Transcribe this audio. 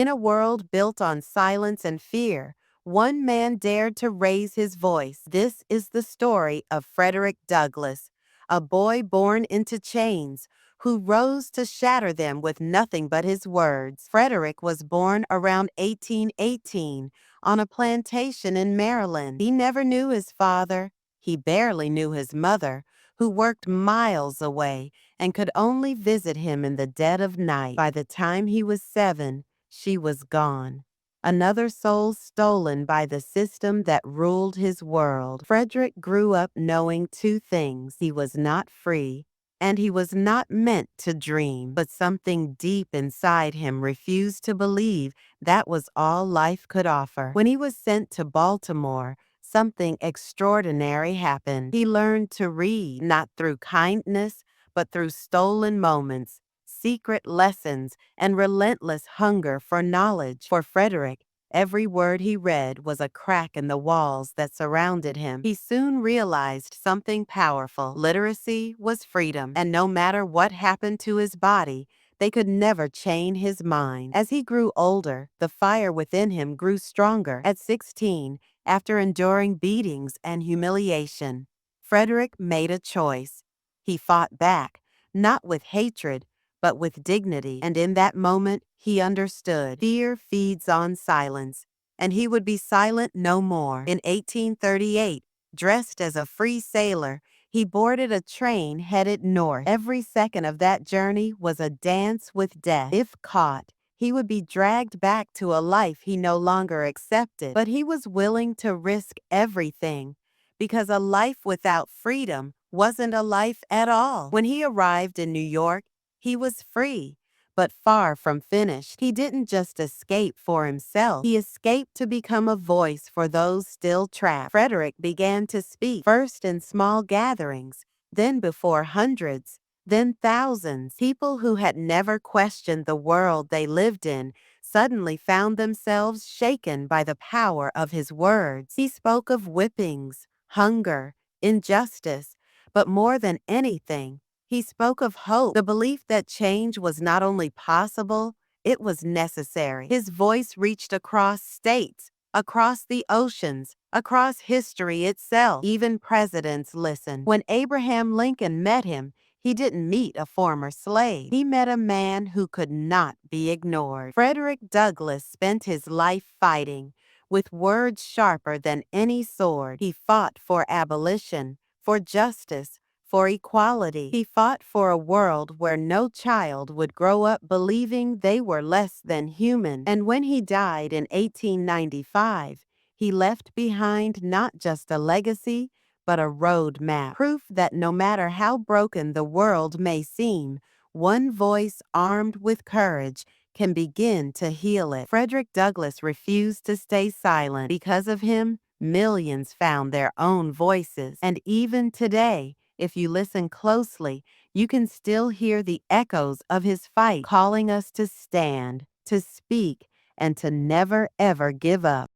In a world built on silence and fear, one man dared to raise his voice. This is the story of Frederick Douglass, a boy born into chains who rose to shatter them with nothing but his words. Frederick was born around 1818 on a plantation in Maryland. He never knew his father. He barely knew his mother, who worked miles away and could only visit him in the dead of night. By the time he was 7, she was gone. Another soul stolen by the system that ruled his world. Frederick grew up knowing two things. He was not free, and he was not meant to dream. But something deep inside him refused to believe that was all life could offer. When he was sent to Baltimore, something extraordinary happened. He learned to read, not through kindness, but through stolen moments, secret lessons, and relentless hunger for knowledge. For Frederick, every word he read was a crack in the walls that surrounded him. He soon realized something powerful. Literacy was freedom, and no matter what happened to his body, they could never chain his mind. As he grew older, the fire within him grew stronger. At 16, after enduring beatings and humiliation, Frederick made a choice. He fought back, not with hatred, but with dignity. And in that moment, he understood. Fear feeds on silence, and he would be silent no more. In 1838, dressed as a free sailor, he boarded a train headed north. Every second of that journey was a dance with death. If caught, he would be dragged back to a life he no longer accepted. But he was willing to risk everything, because a life without freedom wasn't a life at all. When he arrived in New York, he was free, but far from finished. He didn't just escape for himself. He escaped to become a voice for those still trapped. Frederick began to speak, first in small gatherings, then before hundreds, then thousands. People who had never questioned the world they lived in suddenly found themselves shaken by the power of his words. He spoke of whippings, hunger, injustice, but more than anything, he spoke of hope, the belief that change was not only possible, it was necessary. His voice reached across states, across the oceans, across history itself. Even presidents listened. When Abraham Lincoln met him, he didn't meet a former slave. He met a man who could not be ignored. Frederick Douglass spent his life fighting, with words sharper than any sword. He fought for abolition, for justice, for equality. He fought for a world where no child would grow up believing they were less than human. And when he died in 1895, he left behind not just a legacy, but a road map. Proof that no matter how broken the world may seem, one voice armed with courage can begin to heal it. Frederick Douglass refused to stay silent. Because of him, millions found their own voices. And even today, if you listen closely, you can still hear the echoes of his fight, calling us to stand, to speak, and to never ever give up.